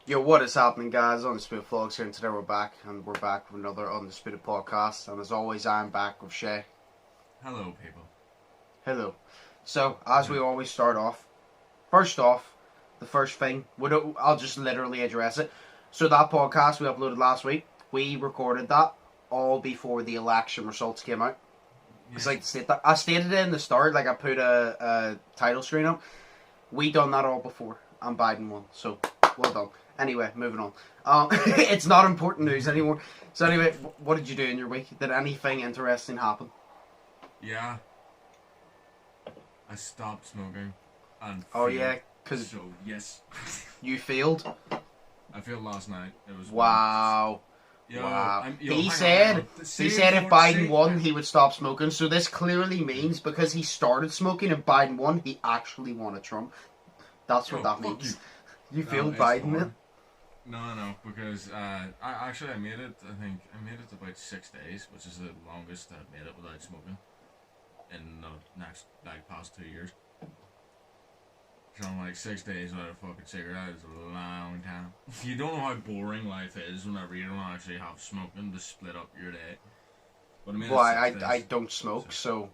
Yo, what is happening, guys? Undisputed Vlogs here, and today we're back with another Undisputed podcast. And as always, I'm back with Shay. Hello, people. Hello. So, as we always start off, first off, the first thing, I'll just literally address it. So that podcast we uploaded last week, we recorded that all before the election results came out. It's like I stated it in the start, like I put a title screen up. We done that all before, and Biden won. So, well done. Anyway, moving on. It's not important news anymore. So anyway, what did you do in your week? Did anything interesting happen? Yeah. I stopped smoking. And because so, yes. You failed? I failed last night. It was wow. Yo, wow. Yo, he said if Biden won, he would stop smoking. So this clearly means because he started smoking and Biden won, he actually wanted Trump. That's what that means. You failed Biden, man? No, because I made it. I think I made it about 6 days, which is the longest I've made it without smoking in the past 2 years. So I'm like 6 days without a fucking cigarette is a long time. You don't know how boring life is whenever you don't actually have smoking to split up your day. But I don't smoke, so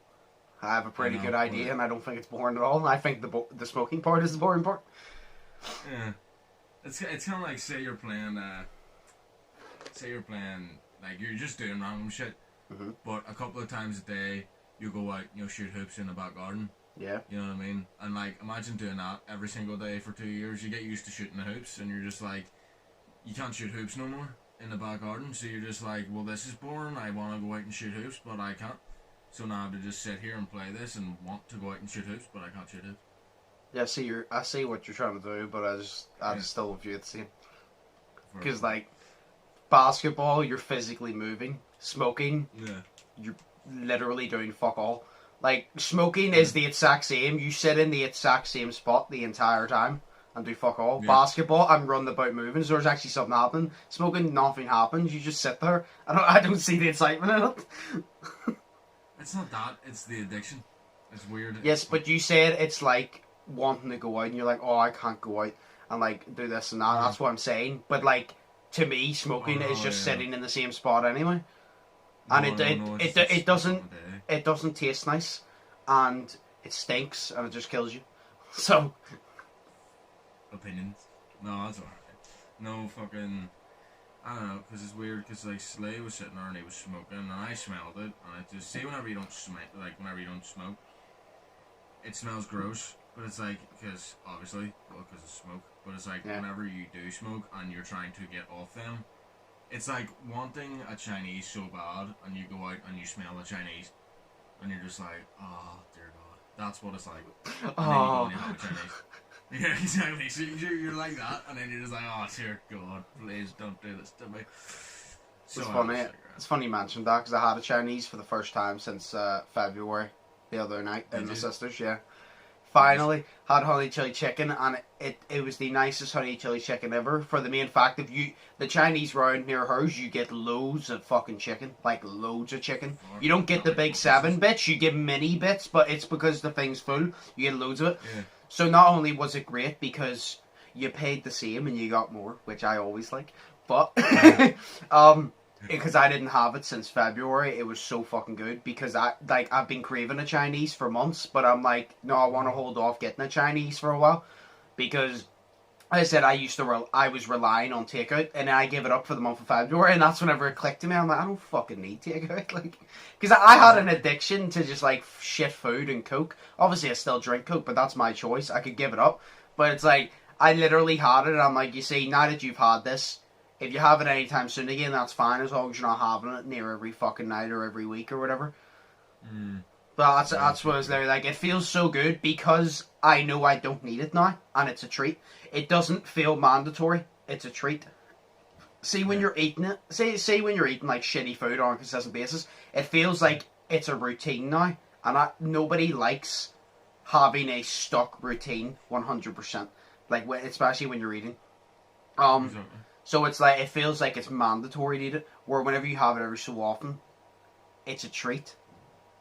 I have a pretty good idea, and I don't think it's boring at all. I think the smoking part is the boring part. Yeah. It's kind of like say you're playing like you're just doing random shit, but a couple of times a day you go out, shoot hoops in the back garden. Yeah. You know what I mean? And like imagine doing that every single day for 2 years. You get used to shooting the hoops, and you're just like, you can't shoot hoops no more in the back garden. So you're just like, well, this is boring. I want to go out and shoot hoops, but I can't. So now I have to just sit here and play this and want to go out and shoot hoops, but I can't shoot hoops. Yeah, I see what you're trying to do, but I just still view it the same. Because like basketball, you're physically moving. Smoking, you're literally doing fuck all. Like smoking is the exact same. You sit in the exact same spot the entire time and do fuck all. Yeah. Basketball, I'm running about moving, so there's actually something happening. Smoking, nothing happens. You just sit there. I don't see the excitement in it. It's not that. It's the addiction. It's weird. Yes, but you said it's like wanting to go out and you're like, oh, I can't go out and like do this and that. That's what I'm saying. But like to me, smoking is just sitting in the same spot anyway, and it doesn't taste nice, and it stinks, and it just kills you. So opinions. No, that's alright. No fucking. I don't know, because it's weird. Because like Slay was sitting there and he was smoking, and I smelled it, and I just see whenever you don't smoke, it smells gross. But it's like, because obviously, because of smoke. But it's like, whenever you do smoke and you're trying to get off them, it's like wanting a Chinese so bad, and you go out and you smell a Chinese, and you're just like, oh, dear God. That's what it's like. And then you go and you have a Chinese. Yeah, exactly. So you're like that, and then you're just like, oh, dear God, please don't do this to me. So it's funny. It's funny you mentioned that, because I had a Chinese for the first time since February, the other night, and my sisters, Finally had honey chili chicken, and it was the nicest honey chili chicken ever. For the main fact, the Chinese round near hers, you get loads of fucking chicken, like loads of chicken. You don't get the big 7 bits, you get mini bits, but it's because the thing's full. You get loads of it. Yeah. So not only was it great because you paid the same and you got more, which I always like, but because I didn't have it since February, it was so fucking good because I've been craving a Chinese for months, but I'm like, no, I want to hold off getting a Chinese for a while because I said I was relying on takeout, and I gave it up for the month of February, and that's whenever it clicked to me. I'm like, I don't fucking need takeout, like, because I had an addiction to just like shit food and Coke. Obviously, I still drink Coke, but that's my choice. I could give it up, but it's like I literally had it, and I'm like, you see, now that you've had this. If you have it anytime soon again, that's fine, as long as you're not having it near every fucking night or every week or whatever. But that's what it's like. It feels so good because I know I don't need it now, and it's a treat. It doesn't feel mandatory. It's a treat. See, when you're eating it, say when you're eating like shitty food on a consistent basis, it feels like it's a routine now, and nobody likes having a stuck routine 100%. Like especially when you're eating. Exactly. So it's like, it feels like it's mandatory to eat it, where whenever you have it every so often, it's a treat.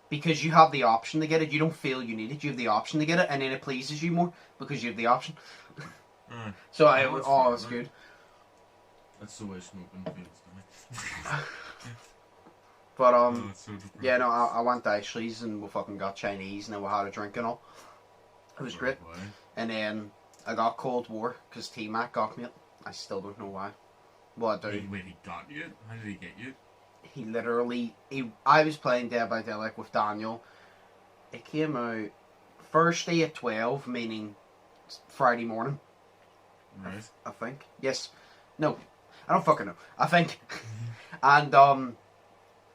Because you have the option to get it, you don't feel you need it, you have the option to get it, and then it pleases you more, because you have the option. So, it's good. That's the way smoking feels to me. But So yeah, no, I went to Ashley's and we fucking got Chinese and then we had a drink and all. It was great. Boy. And then I got Cold War because T-Mac got me it. I still don't know why. Well, I do. Wait, he got you? How did he get you? He literally... I was playing Dead by Daylight with Daniel. It came out Thursday at 12, meaning Friday morning. Right. I think. Yes. No. I don't fucking know. I think. And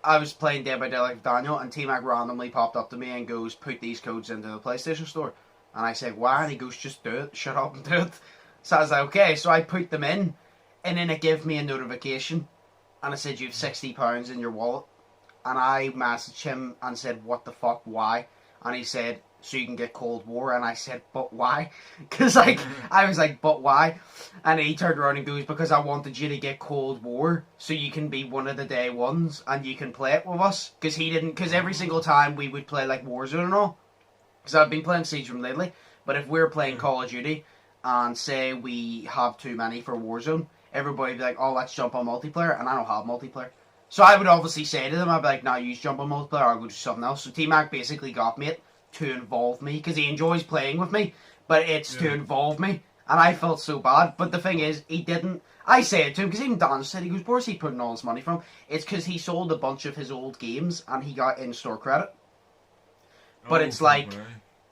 I was playing Dead by Daylight with Daniel, and T-Mac randomly popped up to me and goes, put these codes into the PlayStation Store. And I said, why? And he goes, just do it. Shut up and do it. So I was like, okay. So I put them in, and then it gave me a notification. And it said, you have £60 in your wallet. And I messaged him and said, what the fuck, why? And he said, so you can get Cold War. And I said, but why? Because, like, I was like, but why? And he turned around and goes, because I wanted you to get Cold War so you can be one of the day ones and you can play it with us. Because he didn't, because every single time we would play, like, Warzone and all. Because I've been playing Siege Room lately. But if we're playing Call of Duty and say we have too many for Warzone, everybody would be like, oh, let's jump on multiplayer. And I don't have multiplayer. So I would obviously say to them, I'd be like, nah, you jump on multiplayer, I'll go do something else. So T-Mac basically got me it to involve me, because he enjoys playing with me, but it's to involve me. And I felt so bad. But the thing is, he didn't. I say it to him, because even Dan said, he goes, where's he putting all his money from? It's because he sold a bunch of his old games, and he got in-store credit. But it's like...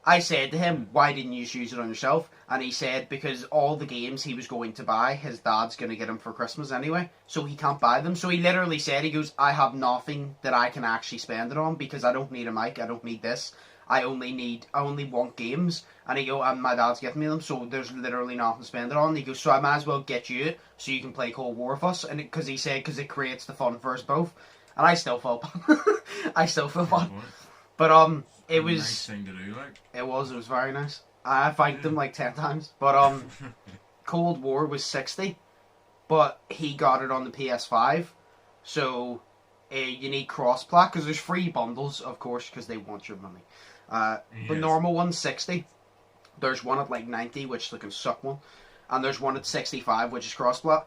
I said to him, why didn't you use it on yourself? And he said, because all the games he was going to buy, his dad's going to get him for Christmas anyway, so he can't buy them. So he literally said, he goes, I have nothing that I can actually spend it on, because I don't need a mic, I don't need this. I only want games. And he goes, and my dad's getting me them, so there's literally nothing to spend it on. And he goes, so I might as well get you it, so you can play Cold War with us. And because he said, because it creates the fun for us both. And I still felt bad. I still feel bad. But it was nice thing to do, like. It was very nice. I thanked him like 10 times. But Cold War was 60, but he got it on the PS5. So you need cross-plat, because there's free bundles, of course, because they want your money. The normal one's 60. There's one at like 90, which they can suck one. And there's one at 65, which is cross-plat.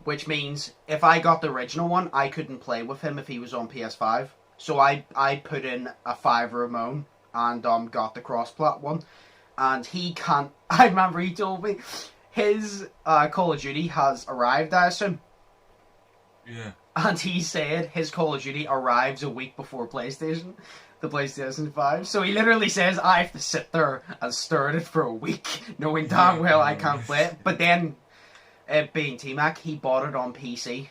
Which means if I got the original one, I couldn't play with him if he was on PS5. So I put in a $5 of my own and got the cross-plat one. And he can't... I remember he told me his Call of Duty has arrived, I assume. Yeah. And he said his Call of Duty arrives a week before PlayStation, the PlayStation 5. So he literally says, I have to sit there and stare at it for a week, knowing damn well I can't play it. But then, being T-Mac, he bought it on PC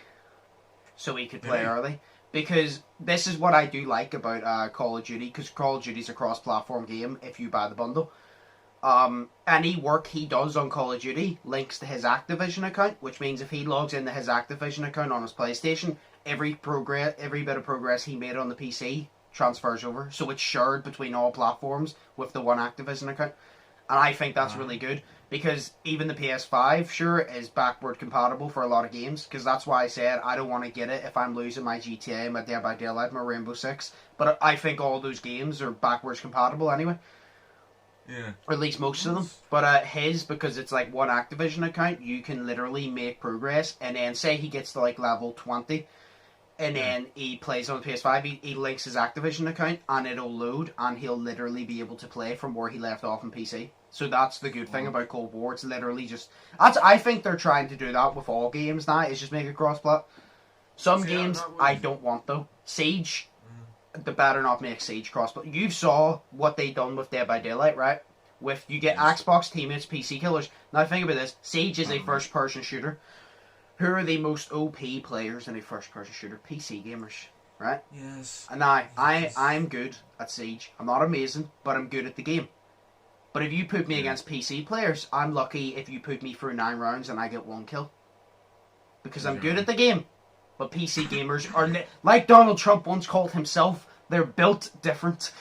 so he could play early. Because this is what I do like about Call of Duty, because Call of Duty is a cross-platform game if you buy the bundle. Any work he does on Call of Duty links to his Activision account, which means if he logs into his Activision account on his PlayStation, every bit of progress he made on the PC transfers over. So it's shared between all platforms with the one Activision account. And I think that's really good, because even the PS5, sure, is backward compatible for a lot of games, because that's why I said I don't want to get it if I'm losing my GTA, my Dead by Daylight, my Rainbow Six. But I think all those games are backwards compatible anyway. Yeah. Or at least most of them. But his, because it's like one Activision account, you can literally make progress, and then say he gets to like level 20, and then he plays on the PS5, he links his Activision account, and it'll load, and he'll literally be able to play from where he left off on PC. So that's the good thing about Cold War. It's literally just... I think they're trying to do that with all games now, is just make it cross-plat. Some games I don't want, though. Siege, they better not make Siege cross-plat. You saw what they done with Dead by Daylight, right? With you get Xbox teammates, PC killers. Now think about this. Siege is a first-person shooter. Who are the most OP players in a first-person shooter? PC gamers, right? Yes. And now, I'm good at Siege. I'm not amazing, but I'm good at the game. But if you put me against PC players, I'm lucky if you put me through 9 rounds and I get 1 kill. Because I'm good at the game. But PC gamers are, like Donald Trump once called himself, they're built different.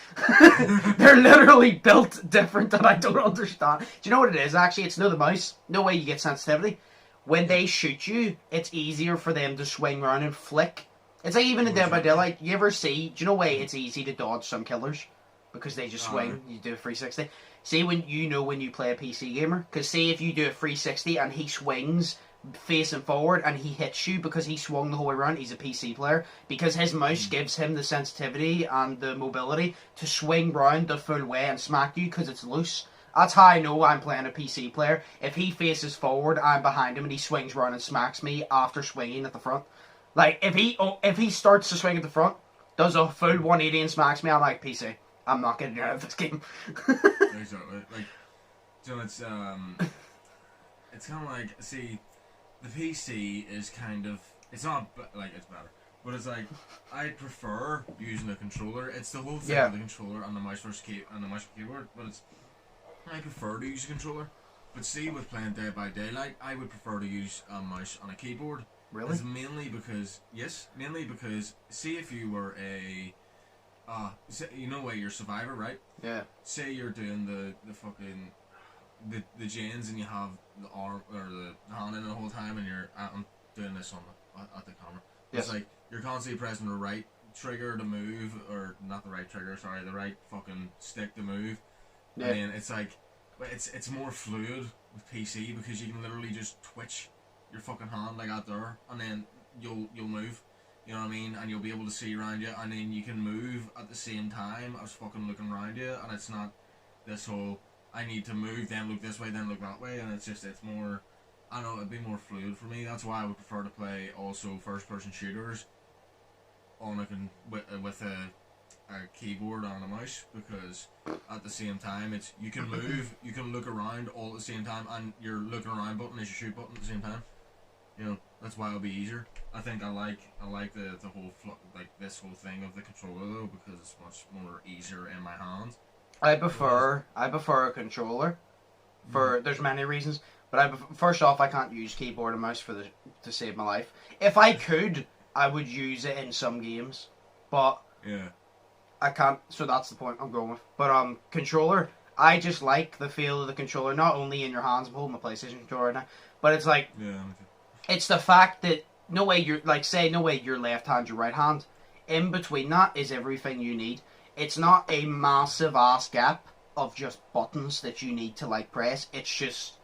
They're literally built different, and I don't understand. Do you know what it is, actually? It's no the mouse. No way you get sensitivity. When they shoot you, it's easier for them to swing around and flick. It's like even in Dead by Daylight, you ever see, do you know why it's easy to dodge some killers? Because they just swing, you do a 360. See when you play a PC gamer, because see if you do a 360 and he swings facing forward and he hits you because he swung the whole way around, he's a PC player. Because his mouse gives him the sensitivity and the mobility to swing round the full way and smack you because it's loose. That's how I know I'm playing a PC player. If he faces forward, I'm behind him and he swings round and smacks me after swinging at the front. Like, if he starts to swing at the front, does a full 180 and smacks me, I'm like, PC, I'm not getting out of this game. Exactly. Like, so it's kind of like, see, the PC is kind of, it's not like it's better, but it's like, I prefer using a controller. It's the whole thing with the controller and the mouse versus keyboard, but it's, I prefer to use a controller. But see, with playing Dead by Daylight, I would prefer to use a mouse on a keyboard. Really? It's mainly because see, if you were a you know what, you're a survivor, right? Yeah. Say you're doing the fucking the gens and you have the arm or the hand in the whole time, and I'm doing this on at the camera. Yes. It's like you're constantly pressing the right trigger to move, or not the right trigger, sorry, the right fucking stick to move. Yeah. And then it's like, it's more fluid with PC because you can literally just twitch your fucking hand like that there, and then you'll move. You know what I mean? And you'll be able to see around you, and then you can move at the same time as fucking looking around you, and it's not this whole, I need to move, then look this way, then look that way, and it's more, I don't know, it'd be more fluid for me. That's why I would prefer to play also first-person shooters on with a keyboard and a mouse, because at the same time it's, you can move, you can look around all at the same time, and your looking around button is your shoot button at the same time. You know, that's why it'll be easier. I think I like the whole like this whole thing of the controller though, because it's much more easier in my hands. I prefer a controller for there's many reasons, but first off, I can't use keyboard and mouse to save my life. If I could, I would use it in some games, but yeah, I can't. So that's the point I'm going with. But controller, I just like the feel of the controller, not only in your hands. I'm holding my PlayStation controller right now, but it's like, it's the fact that no way your left hand, your right hand. In between that is everything you need. It's not a massive ass gap of just buttons that you need to like press. It's just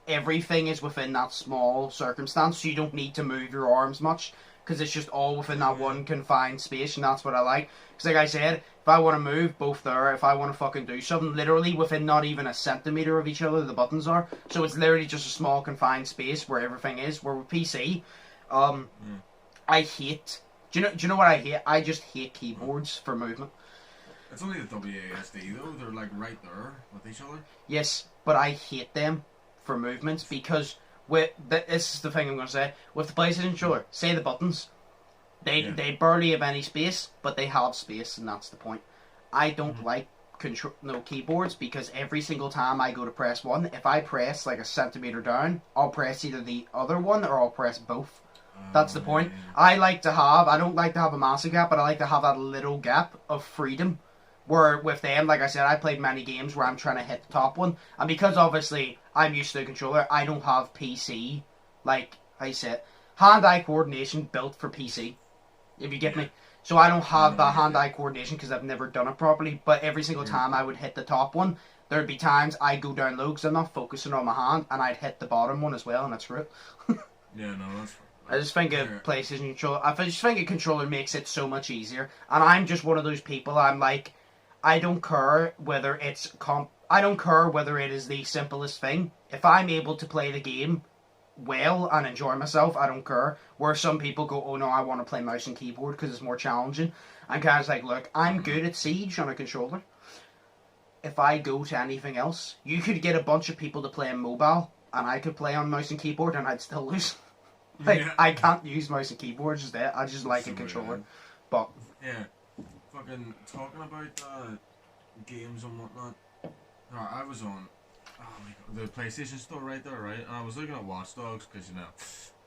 everything is within that small circumstance, so you don't need to move your arms much, because it's just all within that one confined space, and that's what I like. Because like I said, if I want to move, both there. If I want to fucking do something, literally within not even a centimetre of each other, the buttons are. So it's literally just a small confined space where everything is. Where with PC, I hate... Do you know what I hate? I just hate keyboards for movement. It's only the WASD though, they're like right there with each other. Yes, but I hate them for movements because... this is the thing I'm going to say. With the PlayStation controller, say the buttons, they barely have any space, but they have space, and that's the point. I don't like keyboards, because every single time I go to press one, if I press like a centimetre down, I'll press either the other one or I'll press both. That's the point. I don't like to have a massive gap, but I like to have that little gap of freedom. Where with them, like I said, I played many games where I'm trying to hit the top one, and because obviously I'm used to the controller, I don't have PC, like I said, hand-eye coordination built for PC, if you get me. So I don't have that hand-eye coordination because I've never done it properly, but every single time I would hit the top one, there'd be times I'd go down low because I'm not focusing on my hand, and I'd hit the bottom one as well, and that's it. Yeah, no, that's fine. I just think a PlayStation controller, I just think a controller makes it so much easier, and I'm just one of those people, I'm like, I don't care whether it is the simplest thing. If I'm able to play the game well and enjoy myself, I don't care. Where some people go, oh no, I want to play mouse and keyboard because it's more challenging. I'm kind of like, look, I'm good at Siege on a controller. If I go to anything else, you could get a bunch of people to play on mobile, and I could play on mouse and keyboard, and I'd still lose. I can't use mouse and keyboard, just that. I just like a controller. But yeah. Fucking talking about games and whatnot. I was on the PlayStation store right there, right? And I was looking at Watch Dogs, because you know,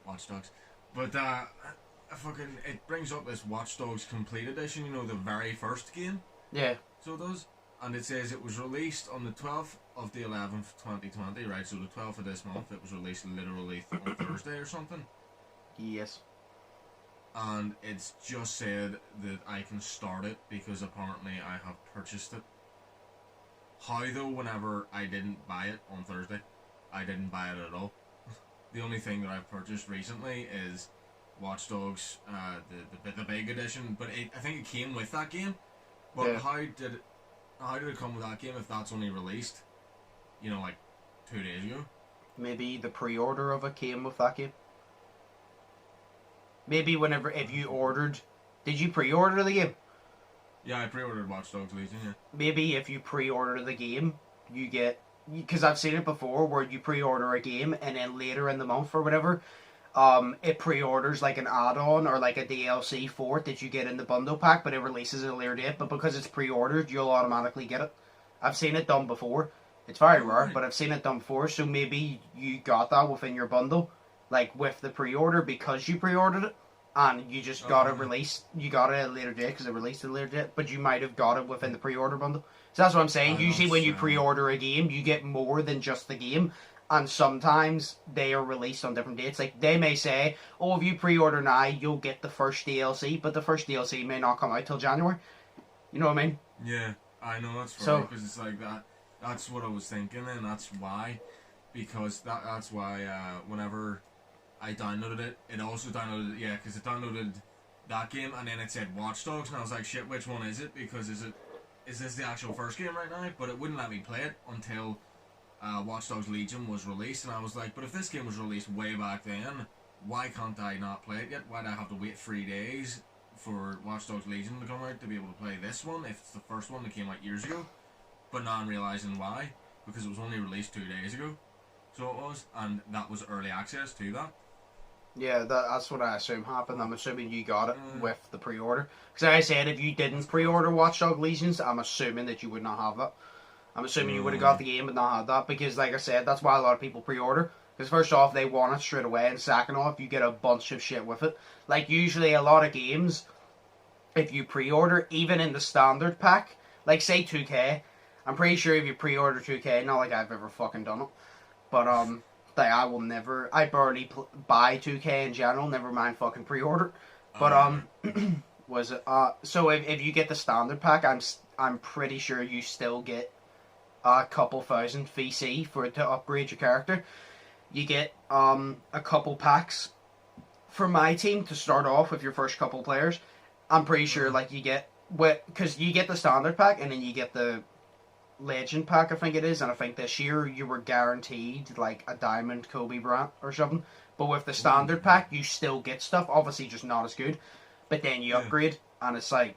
Watch Dogs. But it brings up this Watch Dogs Complete Edition. You know, the very first game. Yeah. So it does, and it says it was released on the 12th of the 11th, 2020. Right. So the 12th of this month. It was released literally on Thursday or something. Yes. And it's just said that I can start it because apparently I have purchased it. How though, whenever I didn't buy it on Thursday, I didn't buy it at all. The only thing that I've purchased recently is Watch Dogs, the big edition. But I think it came with that game. But Yeah. how did it come with that game if that's only released, like 2 days ago? Maybe the pre-order of it came with that game. Maybe if you ordered, did you pre-order the game? Yeah, I pre-ordered Watch Dogs Legion. Yeah. Maybe if you pre-order the game, you get, because I've seen it before where you pre-order a game and then later in the month or whatever, it pre-orders like an add-on or like a DLC for it that you get in the bundle pack, but it releases at a later date. But because it's pre-ordered, you'll automatically get it. I've seen it done before. It's very rare, but I've seen it done before. So maybe you got that within your bundle, like with the pre-order because you pre-ordered it, and you just got it released. You got it at a later date because it released at a later date, but you might have got it within the pre-order bundle. So that's what I'm saying. Usually when you pre-order a game, you get more than just the game. And sometimes they are released on different dates. Like, they may say, oh, if you pre-order now, you'll get the first DLC, but the first DLC may not come out till January. You know what I mean? Yeah, I know, that's funny, because it's like that. That's what I was thinking, and that's why. Because that's why whenever I downloaded it, it also downloaded, because it downloaded that game, and then it said Watch Dogs, and I was like, shit, which one is it? Because is this the actual first game right now? But it wouldn't let me play it until Watch Dogs Legion was released, and I was like, but if this game was released way back then, why can't I not play it yet? Why do I have to wait 3 days for Watch Dogs Legion to come out to be able to play this one if it's the first one that came out years ago? But now I'm realising why, because it was only released 2 days ago, so it was, and that was early access to that. Yeah, that's what I assume happened. I'm assuming you got it with the pre-order. Because like I said, if you didn't pre-order Watch Dogs Legions, I'm assuming that you would not have that. I'm assuming you would have got the game but not had that, because like I said, that's why a lot of people pre-order. Because first off, they want it straight away, and second off, you get a bunch of shit with it. Like, usually a lot of games, if you pre-order, even in the standard pack, like say 2K, I'm pretty sure if you pre-order 2K, not like I've ever fucking done it, but like I barely buy 2K in general, never mind fucking pre-order. But was it so if you get the standard pack, I'm pretty sure you still get a couple thousand VC for it to upgrade your character. You get a couple packs for my team to start off with your first couple players. I'm pretty sure like you get, because you get the standard pack and then you get the legend pack, I think it is, and I think this year you were guaranteed like a diamond Kobe Bryant or something. But with the standard pack, you still get stuff, obviously just not as good. But then you upgrade, and it's like,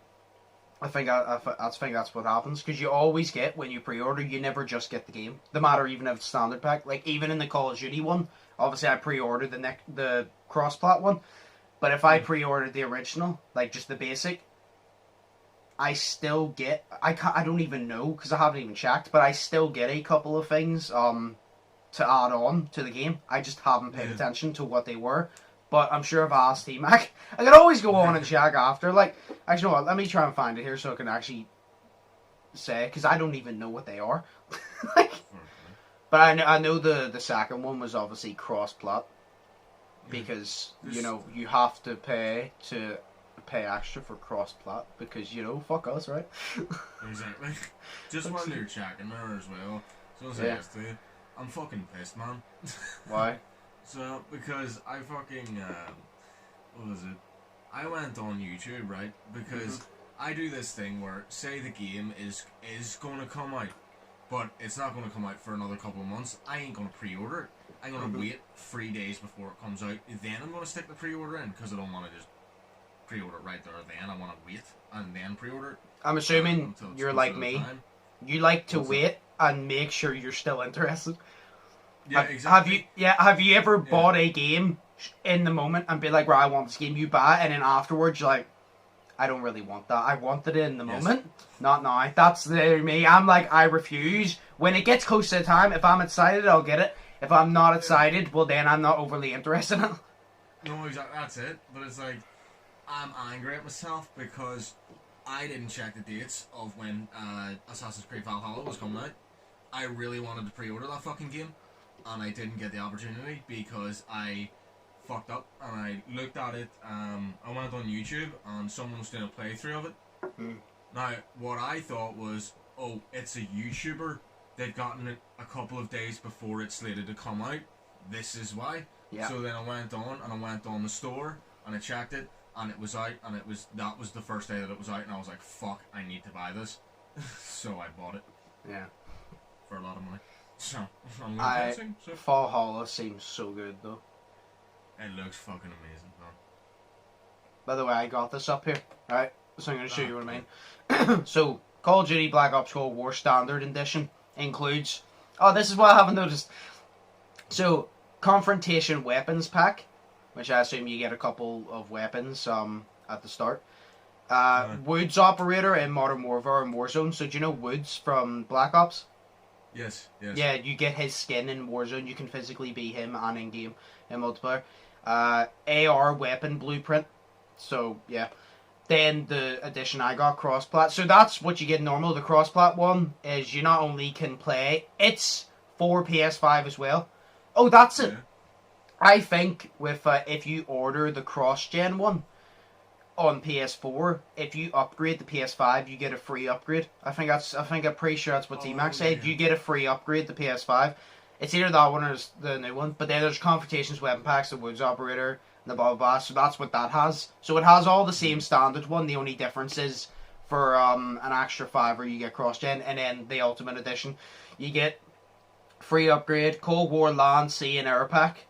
I think that's what happens, because you always get, when you pre-order, you never just get the game. No matter even if it's standard pack. Like, even in the Call of Duty one, obviously I pre-ordered the cross-plat one, but if I pre-ordered the original, like just the basic, I still get, I don't even know, because I haven't even checked, but I still get a couple of things to add on to the game. I just haven't paid attention to what they were. But I'm sure if I asked T-Mac, I could always go on and check after. Like, actually, you know what? Let me try and find it here so I can actually say, because I don't even know what they are. Like, but I know the second one was obviously cross-plat, because, you know, you have to pay extra for cross-plat, because, you know, fuck us, right? Exactly. Just while you're checking there as well, so say this to you, I'm fucking pissed, man. Why? So, because I fucking, what was it? I went on YouTube, right? Because I do this thing where, say the game is going to come out, but it's not going to come out for another couple of months. I ain't going to pre-order it. I'm going to wait 3 days before it comes out. Then I'm going to stick the pre-order in, because I don't want to just pre-order it right there then. I want to wait and then pre-order it. I'm assuming you're like me. You like to wait and make sure you're still interested. Yeah, exactly. Have you ever bought a game in the moment and be like, right, I want this game, you buy it, and then afterwards you're like, I don't really want that. I wanted it in the moment, not now. That's me. I'm like, I refuse. When it gets close to the time, if I'm excited, I'll get it. If I'm not excited, well then I'm not overly interested in it. No, exactly. That's it. But it's like, I'm angry at myself because I didn't check the dates of when Assassin's Creed Valhalla was coming out. I really wanted to pre-order that fucking game, and I didn't get the opportunity because I fucked up and I looked at it. I went on YouTube and someone was doing a playthrough of it. Now, what I thought was, oh, it's a YouTuber. They'd gotten it a couple of days before it's slated to come out. This is why. Yeah. So then I went on the store and I checked it and it was out and that was the first day that it was out and I was like, fuck, I need to buy this. So I bought it. Yeah. For a lot of money. So I'm guessing. So. Valhalla seems so good though. It looks fucking amazing, man. By the way, I got this up here, right? So I'm going to show you what I mean. So, Call of Duty Black Ops Cold War Standard Edition includes... Oh, this is what I haven't noticed. So, Confrontation Weapons Pack, which I assume you get a couple of weapons at the start. Woods Operator in Modern Warfare and Warzone. So, do you know Woods from Black Ops? Yes. Yeah, you get his skin in Warzone. You can physically be him and in-game in multiplayer. AR Weapon Blueprint. So, yeah. Then the edition I got, Crossplat. So that's what you get normal. The Crossplat one is you not only can play, it's for PS5 as well. Oh, that's it. I think with if you order the cross-gen one on PS4, if you upgrade the PS5, you get a free upgrade. I'm pretty sure that's what T-Mac said. Yeah. You get a free upgrade to PS5. It's either that one or the new one. But then there's Confrontations Weapon Packs, the Woods Operator, and the blah blah blah. So that's what that has. So it has all the same standard one. The only difference is for an extra $5 you get cross-gen, and then the Ultimate Edition, you get free upgrade, Cold War Land, Sea, and Air Pack,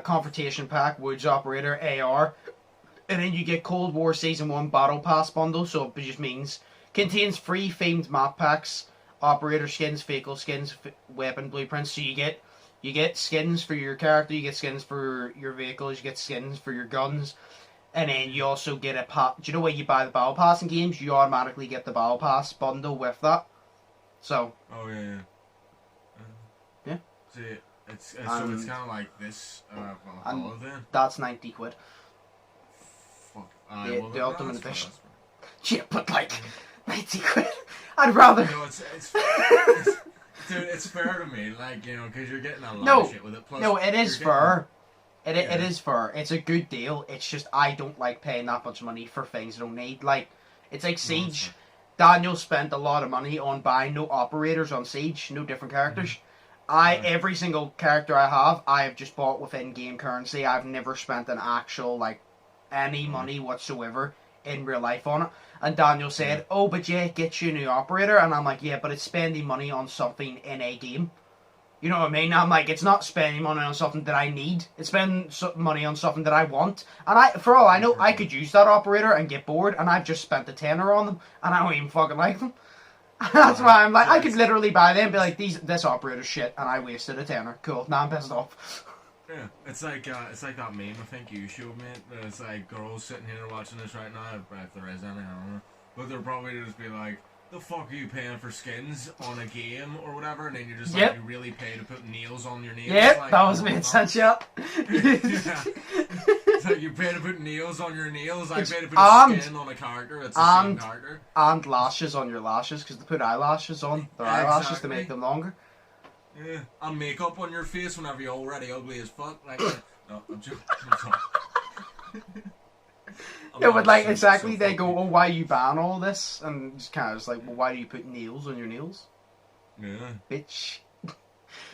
Confrontation Pack, Woods Operator, AR, and then you get Cold War Season 1 Battle Pass bundle, so it just means contains free themed map packs, operator skins, vehicle skins, weapon blueprints, so you get skins for your character, you get skins for your vehicles, you get skins for your guns, and then you also get a do you know when you buy the Battle Pass in games, you automatically get the Battle Pass bundle with that, so... Oh, yeah. Yeah. See, it's kind of like this, Valhalla then. That's 90 quid. Fuck. The Ultimate Edition. Yeah, but like, 90 quid. I'd rather... No, dude, it's fair to me, like, you know, because you're getting a lot of shit with it. Plus, no, it is fair. It is fair. It's a good deal. It's just, I don't like paying that much money for things I don't need. Like, it's like Siege. Daniel spent a lot of money on buying no operators on Siege, no different characters. Every single character I have just bought with in-game currency. I've never spent an actual, like, any money whatsoever in real life on it. And Daniel said, oh, but yeah, get you a new operator. And I'm like, yeah, but it's spending money on something in a game. You know what I mean? I'm like, it's not spending money on something that I need. It's spending money on something that I want. And for all I know, I could use that operator and get bored. And I've just spent a tenner on them. And I don't even fucking like them. That's why I'm like, I could literally buy them and be like, this operator's shit, and I wasted a tenner. Cool, now I'm pissed off. Yeah, it's like that meme I think you showed me. It's like girls sitting here watching this right now, if there is any, I don't know. But they'll probably just be like, the fuck are you paying for skins on a game or whatever? And then you're just like, you really pay to put nails on your nails? Yep, like, that was made sense, yeah. It's like you pay to put nails on your nails, I pay to put a skin on a character, it's the same character. And lashes on your lashes, because they put eyelashes on their eyelashes to make them longer. Yeah, and makeup on your face whenever you're already ugly as fuck. Like, no, I'm joking. I'm sorry. Yeah, but like, exactly, they go, oh, why you ban all this? And just kind of just like, well, why do you put nails on your nails? Yeah. Bitch.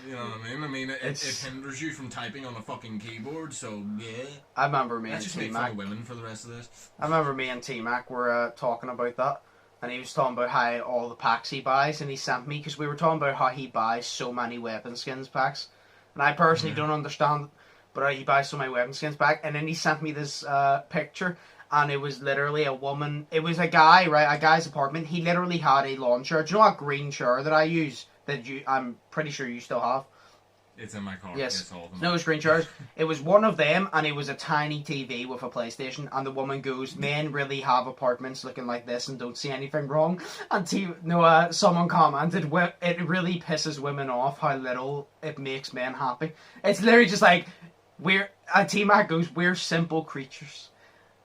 You know what I mean? I mean, it hinders you from typing on a fucking keyboard, so yeah. I remember me and T-Mac... Let's just make fun of women for the rest of this. I remember me and T-Mac were talking about that, and he was talking about how all the packs he buys, and he sent me, because we were talking about how he buys so many weapon skins packs, and I personally don't understand, but he buys so many weapon skins back, and then he sent me this picture, and it was literally a woman, it was a guy, right, a guy's apartment, he literally had a lawn chair. Do you know that green chair that I use, that I'm pretty sure you still have? It's in my car. Yes. No screen chairs. It was one of them, and it was a tiny TV with a PlayStation. And the woman goes, "Men really have apartments looking like this and don't see anything wrong." And someone commented, "It really pisses women off how little it makes men happy." It's literally just like T-Mac goes, "We're simple creatures.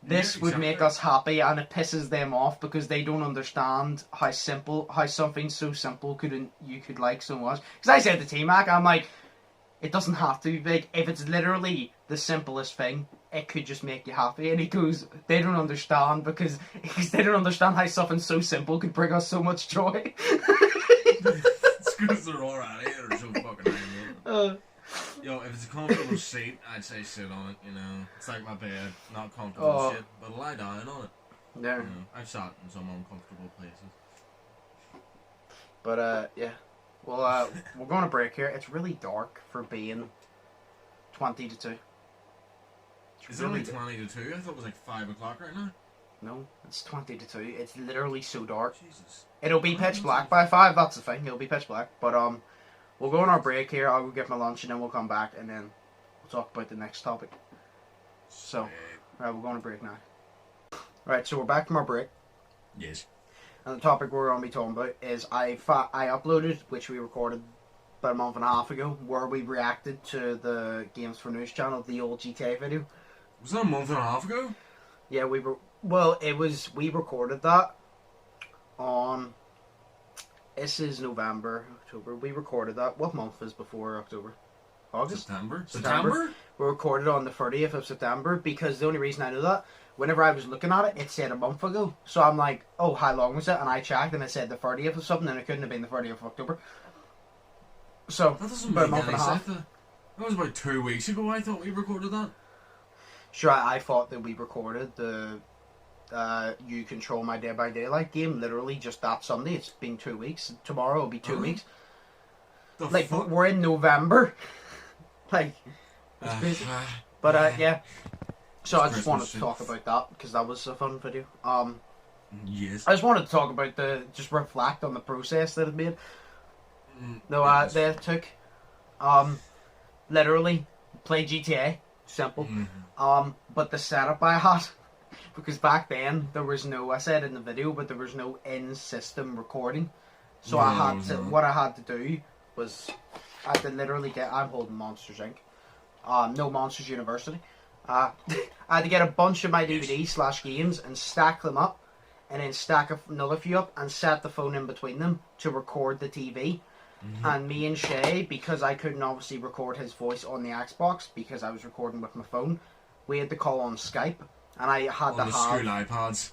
This would make us happy, and it pisses them off because they don't understand how something so simple you could like so much." Because I said to T-Mac, I'm like, it doesn't have to be big. If it's literally the simplest thing, it could just make you happy. And he goes, they don't understand because they don't understand how something so simple could bring us so much joy. It's because they're already so fucking angry. Yo, if it's a comfortable seat, I'd say sit on it, you know. It's like my bed, not comfortable shit, but lie down on it. Yeah. You know, I've sat in some uncomfortable places. But, yeah. Well, we're going to break here. It's really dark for being 20 to 2. Is it only 20 to 2? I thought it was like 5 o'clock right now. No, it's 20 to 2. It's literally so dark. Jesus. It'll be pitch black by 5, that's the thing. It'll be pitch black. But, we'll go on our break here. I'll go get my lunch and then we'll come back and then we'll talk about the next topic. So, right, we're going to break now. Right, so we're back from our break. Yes. And the topic we're going to be talking about is I uploaded, which we recorded about a month and a half ago, where we reacted to the Games for News channel, the old GTA video. Was that a month and a half ago? Yeah, we recorded that on, this is November, October. We recorded that. What month is before October? August? September? We recorded on the 30th of September because the only reason I know that, whenever I was looking at it, it said a month ago. So I'm like, oh, how long was it? And I checked and it said the 30th of something and it couldn't have been the 30th of October. So, that doesn't about a make month and any a half. sense. That was about 2 weeks ago, I thought we recorded that. Sure, I thought that we recorded the You Control My Day by Daylight game literally just that Sunday. It's been 2 weeks. Tomorrow will be 2 weeks. The Like, fuck? we're in November. Like, it's crazy. But, yeah. So I just wanted to talk about that because that was a fun video. Yes. I just wanted to talk about just reflect on the process that it made. They took, literally, play GTA, simple. But the setup I had, because back then there was no, I said in the video, but there was no in-system recording. So what I had to do was, I had to literally I'm holding Monsters Inc. No Monsters University. I had to get a bunch of my DVDs/games and stack them up, and then stack another few up and set the phone in between them to record the TV. And me and Shay, because I couldn't obviously record his voice on the Xbox because I was recording with my phone, we had to call on Skype, and I had on the school iPads.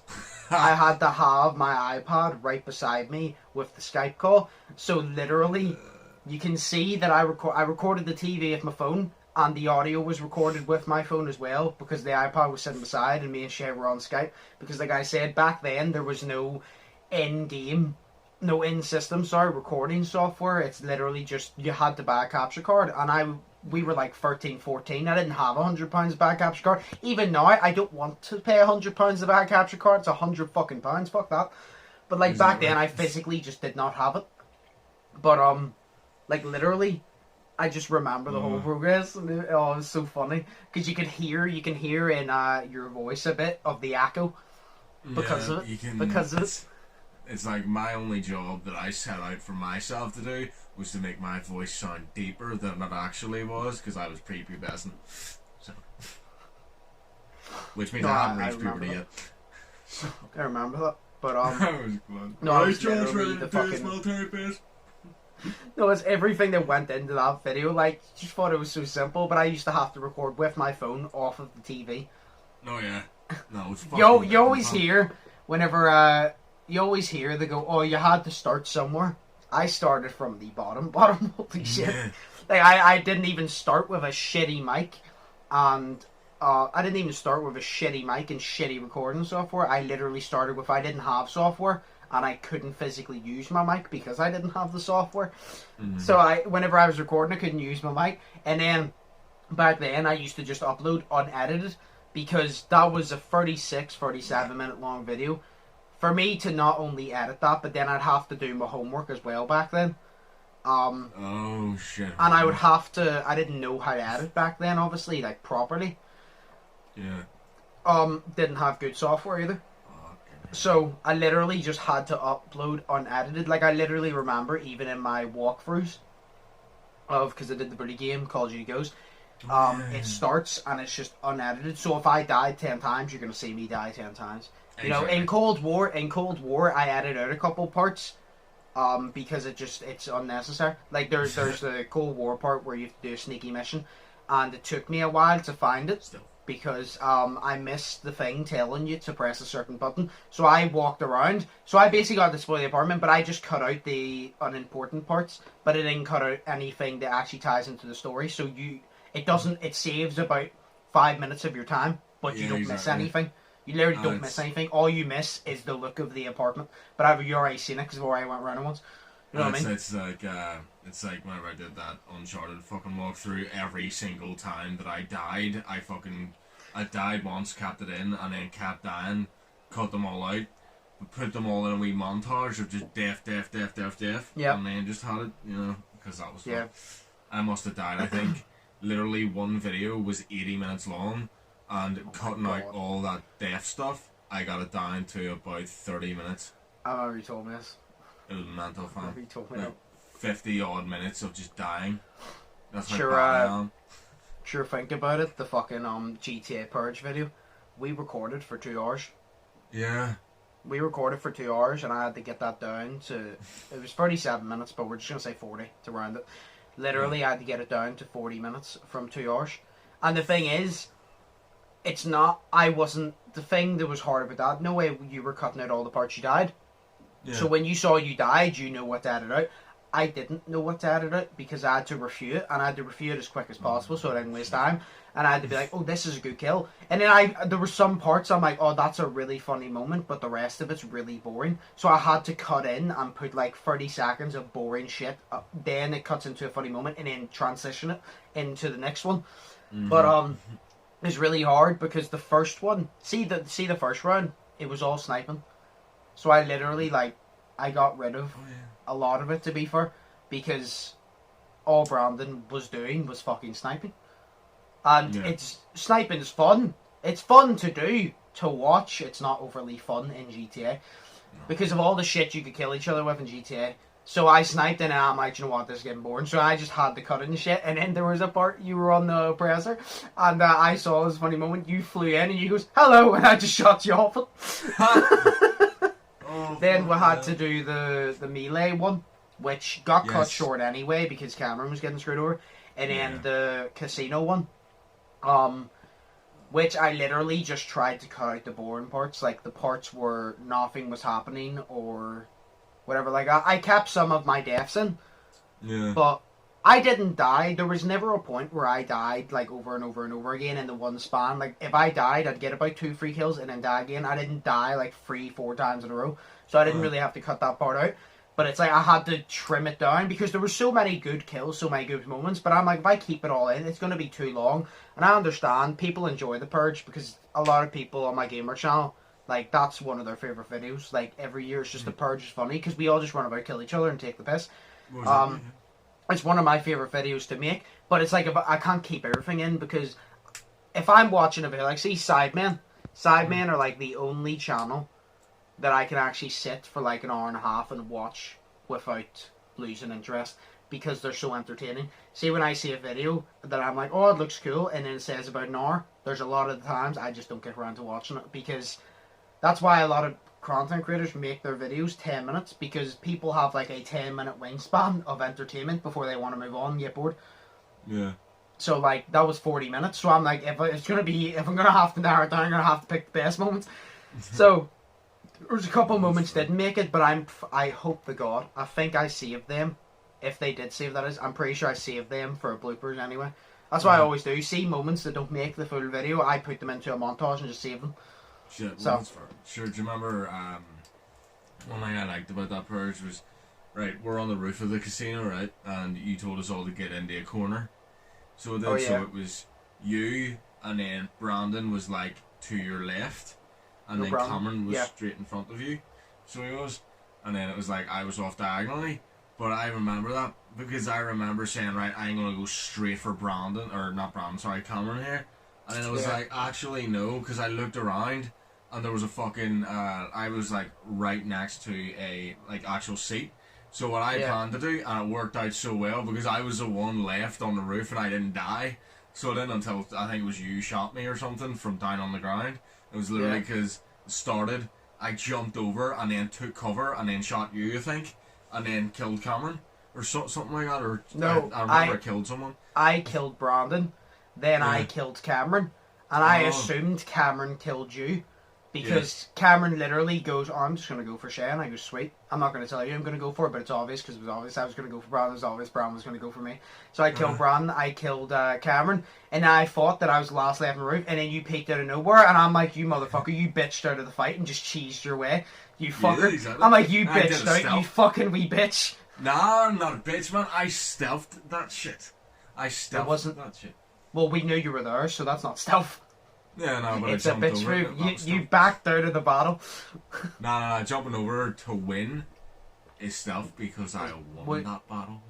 I had to have my iPad right beside me with the Skype call. So literally, you can see that I recorded the TV with my phone, and the audio was recorded with my phone as well because the iPad was sitting beside, and me and Shay were on Skype. Because like I said, back then there was no in-system recording software. It's literally just you had to buy a capture card, and we were like 13, 14. I didn't have £100 to buy a capture card. Even now, I don't want to pay £100 to buy a capture card. It's £100 fucking pounds. Fuck that. But like back then, I physically just did not have it. But like literally, I just remember the whole progress. And it was so funny because you can hear in your voice a bit of the echo because of it. It's like my only job that I set out for myself to do was to make my voice sound deeper than it actually was because I was prepubescent. So, which means I haven't reached puberty yet. So, I remember that. But that was fun. No, I was literally the fucking military base. No, it's everything that went into that video. Like, just thought it was so simple, but I used to have to record with my phone off of the TV. Oh yeah. No, it's you always hear whenever you always hear they go, oh, you had to start somewhere. I started from the bottom. Holy shit. Like, I didn't even start with a shitty mic. And I didn't even start with a shitty mic and shitty recording software. I literally started with, I didn't have software. And I couldn't physically use my mic because I didn't have the software. So whenever I was recording, I couldn't use my mic. And then, back then, I used to just upload unedited. Because that was a 37 minute long video. For me to not only edit that, but then I'd have to do my homework as well back then. Oh shit. And I would have to, I didn't know how to edit back then, obviously, like properly. Yeah. Didn't have good software either. So I literally just had to upload unedited. Like I literally remember even in my walkthroughs because I did the Brady game, Call of Duty Ghosts. It starts and it's just unedited. So if I died 10 times, you're gonna see me die 10 times. You know, in Cold War, I edited out a couple parts, because it's unnecessary. Like there's the Cold War part where you have to do a sneaky mission, and it took me a while to find it. because I missed the thing telling you to press a certain button. So I walked around. So I basically got to display the apartment, but I just cut out the unimportant parts, but it didn't cut out anything that actually ties into the story. So it saves about 5 minutes of your time, but you don't miss anything. You literally don't miss anything. All you miss is the look of the apartment. But I've already seen it because I went around it once. You know what I mean? It's like whenever I did that Uncharted fucking walkthrough, every single time that I died, I died once, kept it in, and then kept dying, cut them all out, put them all in a wee montage of just death, yep. And then just had it, you know, because that was fun. Yeah. I must have died, I think, literally one video was 80 minutes long, and cutting out all that death stuff, I got it down to about 30 minutes. I remember you told me this. It was mental fun. You told me like 50 odd minutes of just dying. That's how sure, bad I am. Sure, think about it. The fucking GTA Purge video, we recorded for 2 hours. Yeah. We recorded for 2 hours, and I had to get that down to. It was 37 minutes, but we're just gonna say 40 to round it. Literally, I had to get it down to 40 minutes from 2 hours. And the thing is, it's not. I wasn't the thing that was hard about that. No way you were cutting out all the parts you died. Yeah. So when you saw you died, you know what to edit out. I didn't know what to edit out because I had to review it, and I had to review it as quick as possible so I didn't waste time. And I had to be like, oh, this is a good kill. And then there were some parts I'm like, oh, that's a really funny moment, but the rest of it's really boring. So I had to cut in and put like 30 seconds of boring shit. Then it cuts into a funny moment, and then transition it into the next one. Mm-hmm. But it's really hard because the first one, see the first round, it was all sniping. So I literally, I got rid of a lot of it, to be fair, because all Brandon was doing was fucking sniping. And sniping is fun. It's fun to do, to watch. It's not overly fun in GTA. Because of all the shit you could kill each other with in GTA. So I sniped, and I'm like, you know what, this is getting boring. So I just had to cut in shit, and then there was a part, you were on the oppressor, and I saw this funny moment, you flew in, and you goes, hello, and I just shot you off it. Then we had to do the melee one, which got cut short anyway because Cameron was getting screwed over, and then the casino one, which I literally just tried to cut out the boring parts, like the parts where nothing was happening or whatever. Like I kept some of my deaths in, but I didn't die. There was never a point where I died like over and over and over again in the one span. Like if I died, I'd get about 2 free kills and then die again. I didn't die like 3-4 times in a row. So I didn't really have to cut that part out. But it's like I had to trim it down because there were so many good kills, so many good moments. But I'm like, if I keep it all in, it's going to be too long. And I understand people enjoy The Purge because a lot of people on my gamer channel, like, that's one of their favourite videos. Like, every year it's just The Purge is funny because we all just run about, kill each other and take the piss. It's one of my favourite videos to make. But it's like, if I can't keep everything in because if I'm watching a video, like, see Sidemen. Sidemen are like the only channel that I can actually sit for like an hour and a half and watch without losing interest because they're so entertaining. See, when I see a video that I'm like, oh, it looks cool, and then it says about an hour, there's a lot of the times I just don't get around to watching it because that's why a lot of content creators make their videos 10 minutes because people have like a 10-minute wingspan of entertainment before they want to move on and get bored. Yeah. So like that was 40 minutes. So I'm like, if I'm gonna have to narrow it down, I'm gonna have to pick the best moments. So there's a couple moments didn't make it, but I hope to God, I think I saved them. If they did save, that is, I'm pretty sure I saved them for bloopers anyway. That's what I always do. See moments that don't make the full video, I put them into a montage and just save them. Shit, well, that's fair. Sure, do you remember one thing I liked about that Purge was, right, we're on the roof of the casino, right, and you told us all to get into a corner. So so it was you, and then Brandon was like to your left, and then Brandon. Cameron was straight in front of you. So he was, and then it was like I was off diagonally. But I remember that because I remember saying, right, I'm gonna go straight for Cameron here. And then I was like, actually no, because I looked around and there was a fucking I was like right next to a like actual seat. So what I planned to do, and it worked out so well because I was the one left on the roof and I didn't die. So then until I think it was you shot me or something from down on the ground. It was literally because it started, I jumped over and then took cover and then shot you, I think, and then killed Cameron or something like that. Or no, I remember I killed someone. I killed Brandon, then I killed Cameron, and I assumed Cameron killed you. Because Cameron literally goes, oh, I'm just going to go for Shay, and I go, sweet. I'm not going to tell you I'm going to go for it, but it's obvious, because it was obvious I was going to go for Bran. It was obvious Bran was going to go for me. So I killed Bran, I killed Cameron, and I thought that I was the last left on the roof, and then you peeked out of nowhere, and I'm like, you motherfucker, you bitched out of the fight and just cheesed your way. You fucker. Yeah, exactly. I'm like, you bitched out, you fucking wee bitch. Nah, I'm not a bitch, man. I stealthed that shit. I stealthed that shit. Well, we knew you were there, so that's not stealth. Yeah, no, but it's a bitch move. You backed out of the battle. Nah, jumping over to win is stealth because I won that battle.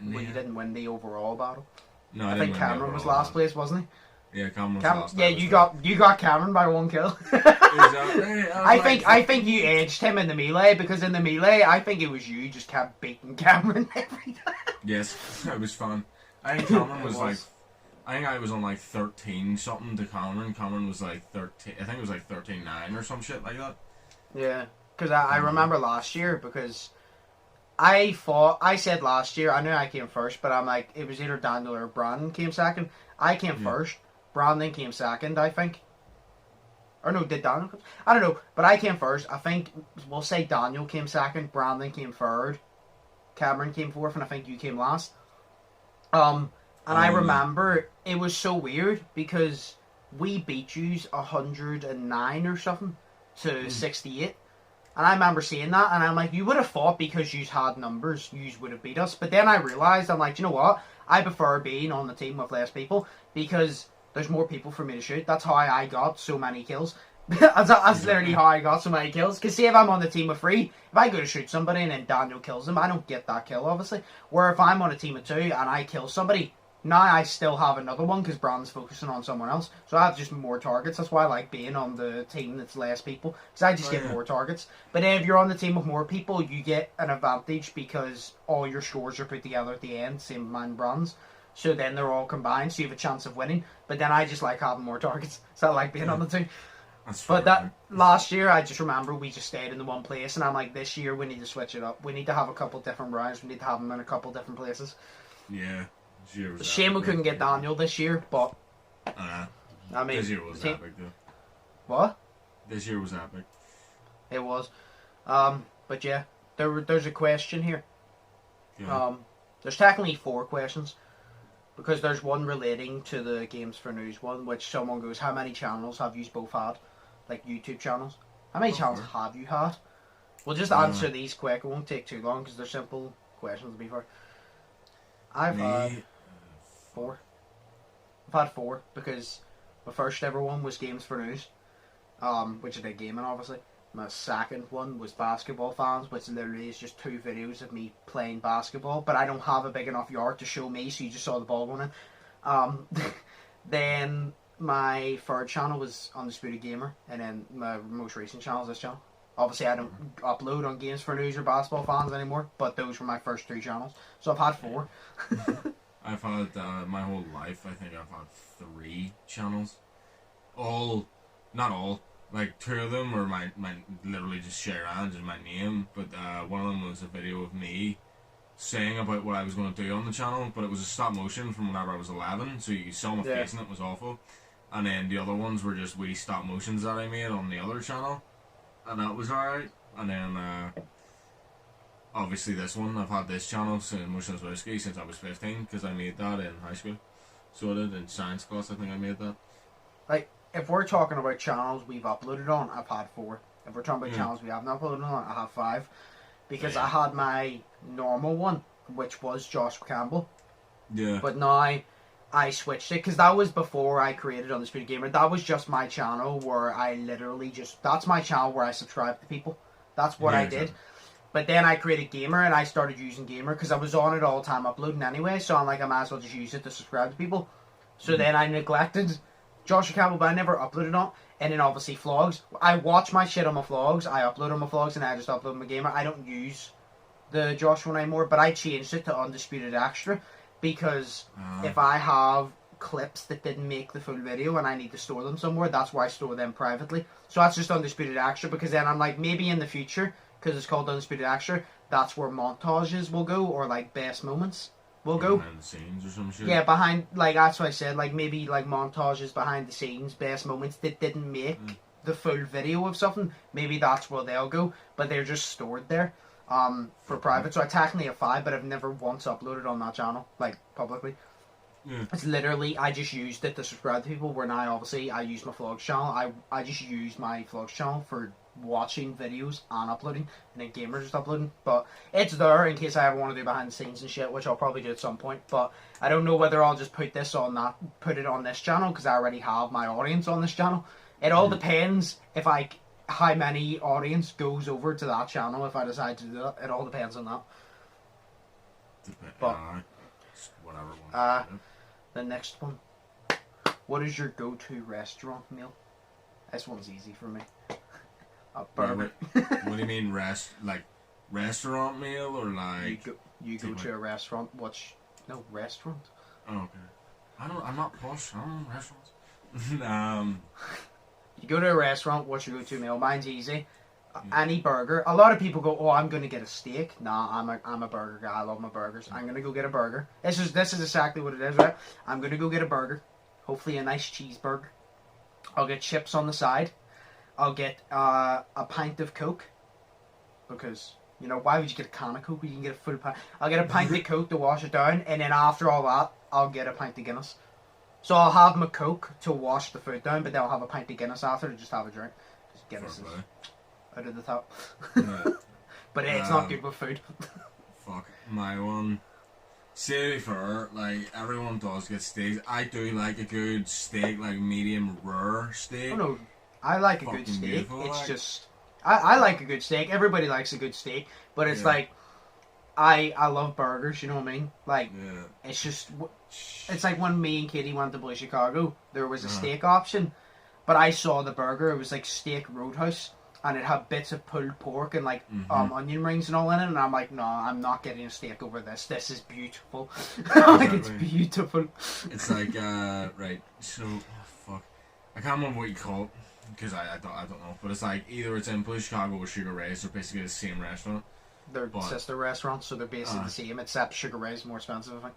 Well, you didn't win the overall battle. No, I think Cameron was last place, wasn't he? Yeah, Cameron was last. Yeah, you got Cameron by 1 kill. Exactly. I think you edged him in the melee, because in the melee I think it was you just kept beating Cameron every time. Yes, it was fun. I think Cameron was like. I think I was on like 13 something to Cameron. Cameron was like 13. I think it was like 13-9 or some shit like that. Yeah, because I remember last year, because I said last year, I knew I came first, but I'm like, it was either Daniel or Brandon came second. I came first. Brandon came second, I think. Or no, did Daniel come? I don't know, but I came first. I think we'll say Daniel came second, Brandon came third, Cameron came fourth, and I think you came last. And I remember it was so weird because we beat yous 109 or something to 68. And I remember seeing that, and I'm like, you would have thought because yous had numbers, yous would have beat us. But then I realised, I'm like, you know what? I prefer being on the team with less people because there's more people for me to shoot. That's how I got so many kills. That's literally how I got so many kills. Because see, if I'm on the team of 3, if I go to shoot somebody and then Daniel kills them, I don't get that kill, obviously. Where if I'm on a team of 2 and I kill somebody, now I still have another one because Brandon's focusing on someone else. So I have just more targets. That's why I like being on the team that's less people. Because I just get more targets. But then if you're on the team with more people, you get an advantage because all your scores are put together at the end. Same with mine and Brandon's. So then they're all combined. So you have a chance of winning. But then I just like having more targets. So I like being on the team. But last year, I just remember we just stayed in the one place. And I'm like, this year we need to switch it up. We need to have a couple different rounds. We need to have them in a couple different places. Yeah. Shame we couldn't get Daniel this year, but I mean, this year was epic though. What? This year was epic. It was, but yeah, there's a question here. Yeah. There's technically 4 questions because there's one relating to the Games for News one, which someone goes, "How many channels have you both had, like YouTube channels? How many channels have you had?" We'll just answer these quick. It won't take too long because they're simple questions to be fair. I've had 4. I've had 4 because my first ever one was Games for News, which I did gaming obviously. My second one was Basketball Fans, which literally is just 2 videos of me playing basketball, but I don't have a big enough yard to show me, so you just saw the ball going in. Then my third channel was Undisputed Gamer, and then my most recent channel is this channel. Obviously I don't upload on Games for News or Basketball Fans anymore, but those were my first 3 channels, so I've had 4. I've had, my whole life, I think I've had 3 channels. Not all, like 2 of them were my literally just share and just my name, but one of them was a video of me saying about what I was going to do on the channel, but it was a stop motion from whenever I was 11, so you saw my face and it was awful. And then the other ones were just wee stop motions that I made on the other channel, and that was alright. And then, obviously this one, I've had this channel, Motionlesswhiskey, since I was 15, because I made that in high school. So I did, in science class, I think I made that. Like, if we're talking about channels we've uploaded on, I've had 4. If we're talking about channels we haven't uploaded on, I have 5. Because I had my normal one, which was Josh Campbell. Yeah. But now, I switched it, because that was before I created Undisputed Gamer. That was just my channel where I literally just, that's my channel where I subscribe to people. That's what I did. Exactly. But then I created Gamer, and I started using Gamer, because I was on it all the time uploading anyway, so I'm like, I might as well just use it to subscribe to people. So then I neglected Joshua Campbell, but I never uploaded on it. And then obviously vlogs. I watch my shit on my vlogs, I upload on my vlogs, and I just upload my Gamer. I don't use the Joshua one anymore, but I changed it to Undisputed Extra, because if I have clips that didn't make the full video and I need to store them somewhere, that's where I store them privately. So that's just Undisputed Extra, because then I'm like, maybe in the future, because it's called Undisputed Extra, that's where montages will go, or like best moments. we'll go behind the scenes or some shit. Yeah, behind, like, that's what I said, like, maybe, like, montages behind the scenes, best moments that didn't make the full video of something. Maybe that's where they'll go, but they're just stored there, for private. So I technically have 5, but I've never once uploaded on that channel, like, publicly. It's literally, I just used it to subscribe to people, where now, obviously, I use my vlogs channel. I just use my vlogs channel for watching videos and uploading, and then gamers just uploading. But it's there in case I ever want to do behind the scenes and shit, which I'll probably do at some point. But I don't know whether I'll just put it on this channel, because I already have my audience on this channel. It all depends if how many audience goes over to that channel if I decide to do that. It all depends on that. But whatever. The next one. What is your go-to restaurant meal? This one's easy for me. A burger. What do you mean restaurant meal or like? You go to a restaurant. Restaurant. Oh, okay. I'm not posh. I don't know restaurants. You go to a restaurant. What's your go-to meal? Mine's easy. Any burger. A lot of people go, "Oh, I'm gonna get a steak." Nah, I'm a burger guy. I love my burgers. I'm gonna go get a burger. This is exactly what it is, right? I'm gonna go get a burger. Hopefully a nice cheeseburger. I'll get chips on the side. I'll get a pint of Coke, because, you know, why would you get a can of Coke when you can get a full pint? I'll get a pint of Coke to wash it down, and then after all that, I'll get a pint of Guinness. So I'll have my Coke to wash the food down, but then I'll have a pint of Guinness after to just have a drink. Because Guinness is out of the top. But it's not good with food. Fuck, my one. Say for like everyone does get steaks. I do like a good steak, like medium rare steak. Oh no, I like a good steak. Beautiful, it's like. just I like a good steak. Everybody likes a good steak, but it's like I love burgers. You know what I mean? Like it's just it's like when me and Katie went to Blue Chicago, there was a steak option, but I saw the burger. It was like Steak Roadhouse. And it had bits of pulled pork and like onion rings and all in it, and I'm like, no, I'm not getting a steak over this. This is beautiful. Like it's beautiful. It's like right. So fuck, I can't remember what you call it because I don't know. But it's like either it's in Blue Chicago or Sugar Ray's. They're basically the same restaurant. They're sister restaurants, so they're basically the same, except Sugar Ray's more expensive, I think.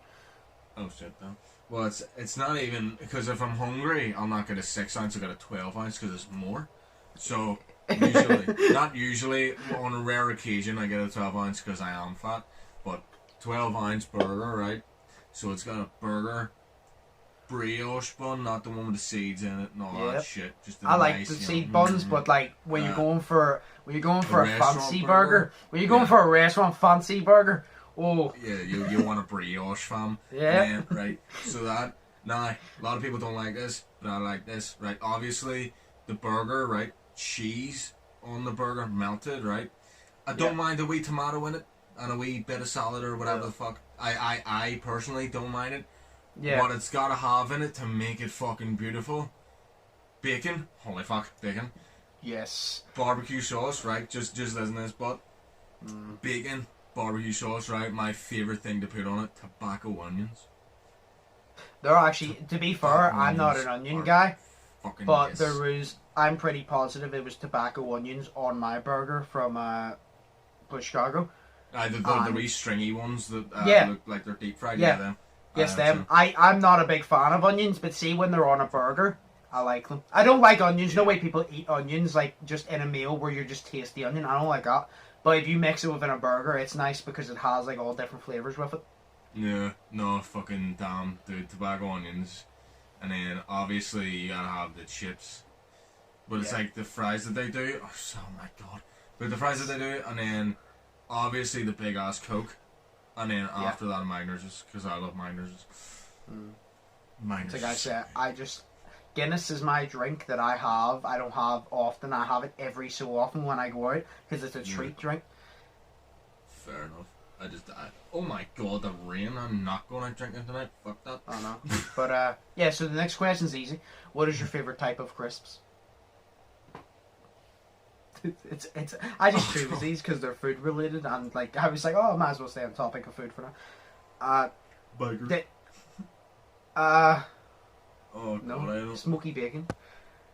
Oh shit, though. Well, it's not even because if I'm hungry, I'll not get a 6 ounce. I will get a 12 ounce because it's more. So. Not usually, on a rare occasion I get a 12 ounce because I am fat, but 12 ounce burger, right? So it's got a burger, brioche bun, not the one with the seeds in it and all that shit. Just I like the seed buns, but like when you're going for a fancy burger, when you're going for a restaurant fancy burger, oh yeah, you want a brioche, fam. Yeah, right. So that a lot of people don't like this, but I like this, right? Obviously, the burger, right? Cheese on the burger melted, right? I don't mind a wee tomato in it and a wee bit of salad or whatever the fuck. I personally don't mind it. Yeah. What it's gotta have in it to make it fucking beautiful. Bacon. Holy fuck, bacon. Yes. Barbecue sauce, right? Just isn't this, but bacon, barbecue sauce, right? My favourite thing to put on it, tobacco onions. They're actually, to be fair, I'm not an onion guy. But there was, I'm pretty positive it was tobacco onions on my burger from Blue Chicago. The wee stringy ones that look like they're deep fried. Yeah, them. Yes, them. I'm not a big fan of onions, but see, when they're on a burger, I like them. I don't like onions. No way people eat onions like just in a meal where you just taste the onion. I don't like that. But if you mix it within a burger, it's nice because it has like all different flavours with it. Yeah, no, fucking damn, dude, tobacco onions. And then obviously you gotta have the chips, but it's like the fries that they do. Oh my god! But the fries that they do, and then obviously the big ass Coke, and then after that Magners, because I love Magners. Magners. Like I said, Guinness is my drink that I have. I don't have often. I have it every so often when I go out because it's a treat drink. Fair enough. Oh my god, the rain. I'm not going out drinking tonight. Fuck that. I know. But, yeah, so the next question's easy. What is your favourite type of crisps? I just choose these because they're food related, and, like, I was like, oh, I might as well stay on topic of food for now. Burger. No, smoky bacon.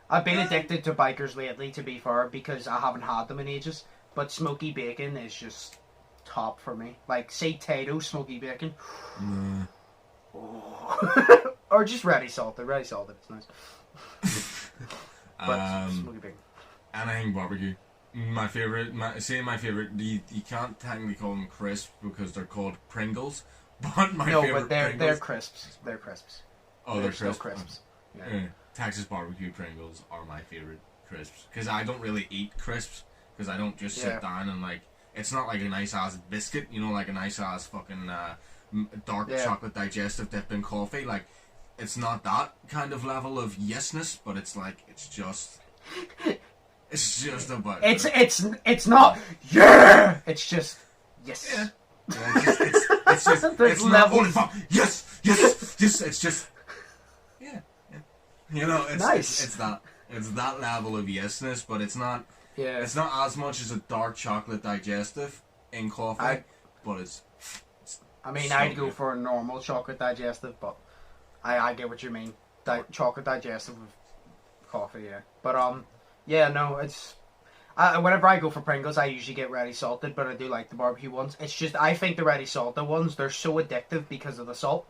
I've been addicted to bikers lately, to be fair, because I haven't had them in ages. But smoky bacon is just top for me. Like, say Tato, smoky bacon. Nah. Oh. Or just ready salted. Ready salted, it's nice. But smoky bacon. Anything barbecue. My favorite, you can't technically call them crisps because they're called Pringles. But my favorite but they're crisps. They're crisps. Oh, they're still crisps. Yeah. Texas barbecue Pringles are my favorite crisps because I don't really eat crisps because I don't just sit down and like it's not like a nice ass biscuit, you know, like a nice ass fucking dark chocolate digestive dipped in coffee. Like it's not that kind of level of yesness, but it's like it's just about it's not it's just yes. Yeah. It's just there's levels. Yes. It's just yeah. You know, it's nice. It's that level of yesness, but it's not. Yeah. It's not as much as a dark chocolate digestive in coffee, but it's I mean, so I'd go good. for a normal chocolate digestive, but I get what you mean. Chocolate digestive with coffee, yeah. But yeah, no, it's. Whenever I go for Pringles, I usually get ready salted, but I do like the barbecue ones. It's just I think the ready salted ones they're so addictive because of the salt.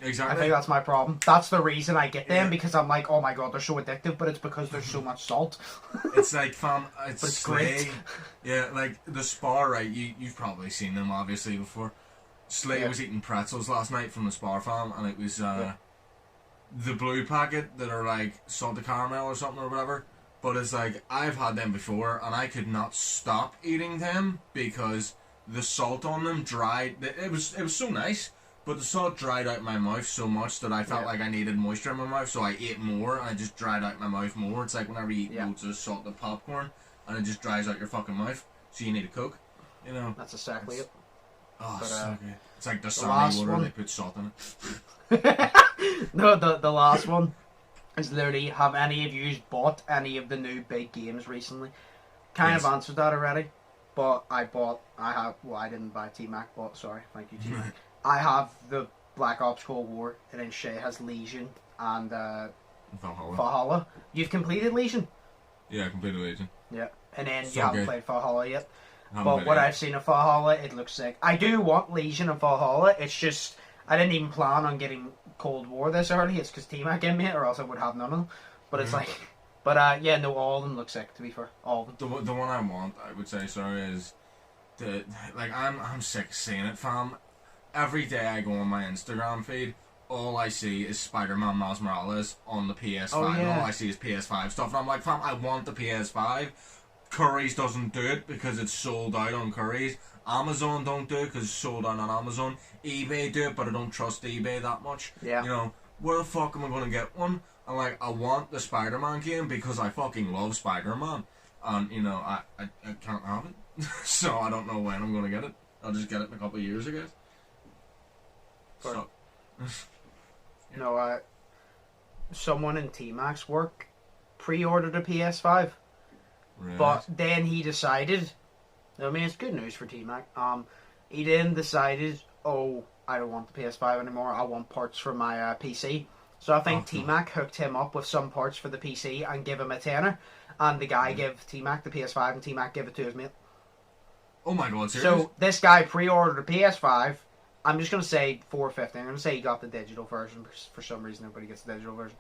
Exactly. I think that's my problem. That's the reason I get them because I'm like, oh my god, they're so addictive, but it's because there's so much salt. It's like fam, it's great. Yeah, like the Spar, right? You've probably seen them obviously before. Slay was eating pretzels last night from the Spar farm, and it was the blue packet that are like salted caramel or something or whatever. But it's like I've had them before, and I could not stop eating them because the salt on them dried. It was so nice. But the salt dried out my mouth so much that I felt like I needed moisture in my mouth, so I ate more and I just dried out my mouth more. It's like whenever you eat loads of salted popcorn and it just dries out your fucking mouth, so you need a Coke, you know. That's exactly it. Oh, but, so good. It's like the last water, one. they put salt in it. No, the last one is literally, have any of you bought any of the new big games recently? Kind of answered that already, but I didn't buy T-Mac, but sorry, thank you T-Mac. I have the Black Ops Cold War, and then Shay has Legion and Valhalla. You've completed Legion? Yeah, I completed Legion. Yeah, and then So you haven't good. played Valhalla yet. But what I've seen of Valhalla, it looks sick. I do want Legion and Valhalla. It's just I didn't even plan on getting Cold War this early. It's because T-Mac gave me it, or else I would have none of them. But it's like, but yeah, no, all of them look sick. To be fair, all of them. The one I want, I would say, sorry, is I'm sick of seeing it, fam. Every day I go on my Instagram feed, all I see is Spider-Man Miles Morales on the PS5. Oh, yeah. All I see is PS5 stuff, and I'm like, fam, I want the PS5. Curry's doesn't do it because it's sold out on Curry's. Amazon don't do it because it's sold out on Amazon. eBay do it, but I don't trust eBay that much. Yeah. You know, where the fuck am I going to get one? I'm like, I want the Spider-Man game because I fucking love Spider-Man. And, you know, I can't have it. So I don't know when I'm going to get it. I'll just get it in a couple of years, I guess. So. No, someone in T-Mac's work pre-ordered a PS5, Right. but then he decided. I mean, it's good news for T-Mac. He then decided, oh, I don't want the PS5 anymore. I want parts for my PC. So I think T-Mac hooked him up with some parts for the PC and give him a tenner, and the guy gave T-Mac the PS5, and T-Mac gave it to his mate. Oh my god, seriously? So this guy pre-ordered a PS5. I'm just going to say $450. I'm going to say he got the digital version because for some reason nobody gets the digital version.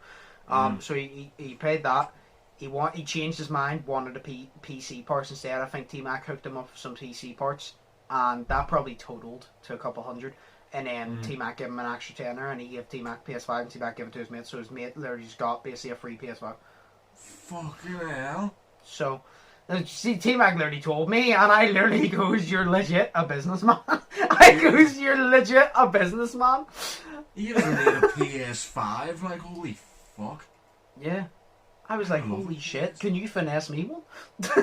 So he paid that. He changed his mind, wanted a PC parts instead. I think T-Mac hooked him up with some PC parts, and that probably totaled to a couple hundred. And then T-Mac gave him an extra tenner, and he gave T-Mac PS5, and T-Mac gave it to his mate. So his mate literally just got basically a free PS5. Fucking hell. So, see, T-Mac literally told me, and I literally goes, "You're legit a businessman." I goes, "You're legit a businessman." You ever made a PS5? Like, holy fuck. Yeah. I was like, holy shit, can you finesse me one?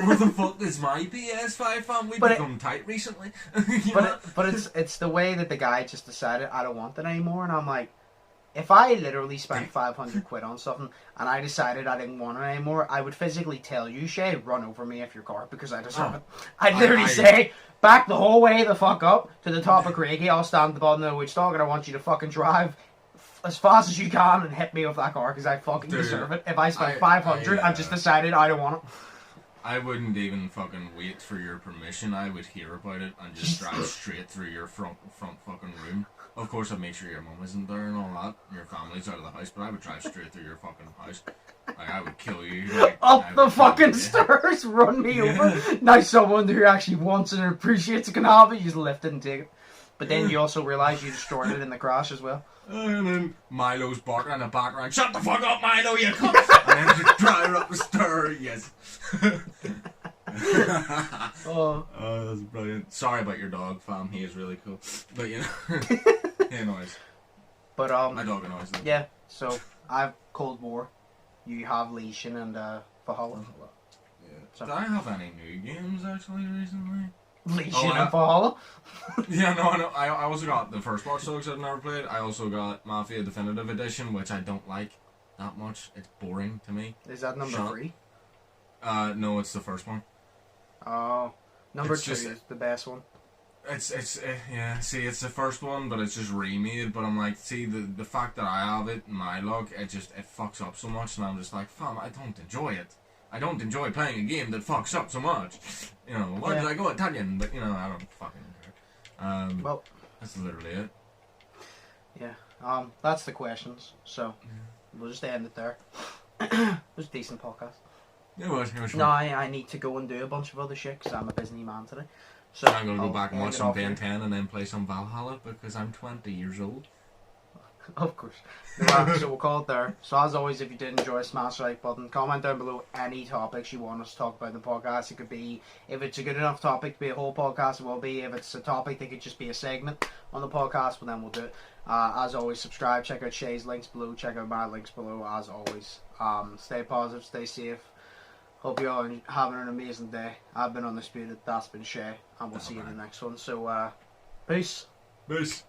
What the fuck is my PS5, fam? We've become tight recently. But it's the way that the guy just decided I don't want it anymore, and I'm like, if I literally spent 500 quid on something and I decided I didn't want it anymore, I would physically tell you, Shay, run over me if your car because I deserve it. I'd literally say, back the whole way the fuck up to the top of Craigie, I'll stand at the bottom of the Woodstock and I want you to fucking drive as fast as you can and hit me with that car because I fucking deserve it. If I spent 500 and just decided I don't want it. I wouldn't even fucking wait for your permission. I would hear about it and just drive straight through your front fucking room. Of course, I'd make sure your mum isn't there and all that. Your family's out of the house, but I would drive straight through your fucking house. Like, I would kill you. Like, Up the fucking stairs, run me over. Now someone who actually wants and appreciates it can have it, you just lift it and take it. But then you also realise you destroyed it in the crash as well. And then Milo's barking in the background, shut the fuck up, Milo, you cunt! And then just drive up the stairs, yes. Oh, that's brilliant. Sorry about your dog, fam, he is really cool. But you know, he annoys. But my dog annoys them. Yeah, so I've Cold War, you have Legion and Valhalla. Yeah. So. Did I have any new games actually recently? Legion and Valhalla? Yeah, no, I know. I also got the first Watch Dogs I've never played. I also got Mafia Definitive Edition, which I don't like that much. It's boring to me. Is that number 3? No, it's the first one. Oh, number 2 is the best one. Yeah. See, it's the first one, but it's just remade. But I'm like, see, the fact that I have it in my log, it fucks up so much, and I'm just like, fam, I don't enjoy it. I don't enjoy playing a game that fucks up so much. You know, why did I go Italian? But, you know, I don't fucking care. Well, that's literally it. Yeah. That's the questions. So, we'll just end it there. It was a decent podcast. It was fun. No, I need to go and do a bunch of other shit because I'm a busy man today. So I'm going to go back and watch some Ben 10 and then play some Valhalla because I'm 20 years old. Of course. So we'll call it there. So as always, if you did enjoy, smash the like button. Comment down below any topics you want us to talk about in the podcast. It could be, if it's a good enough topic to be a whole podcast, it will be. If it's a topic that could just be a segment on the podcast, well then we'll do it. As always, subscribe, check out Shay's links below, check out my links below, as always. Stay positive, stay safe. Hope you're all having an amazing day. I've been Undisputed, that's been Shay, and we'll see you in the next one. So, peace. Peace.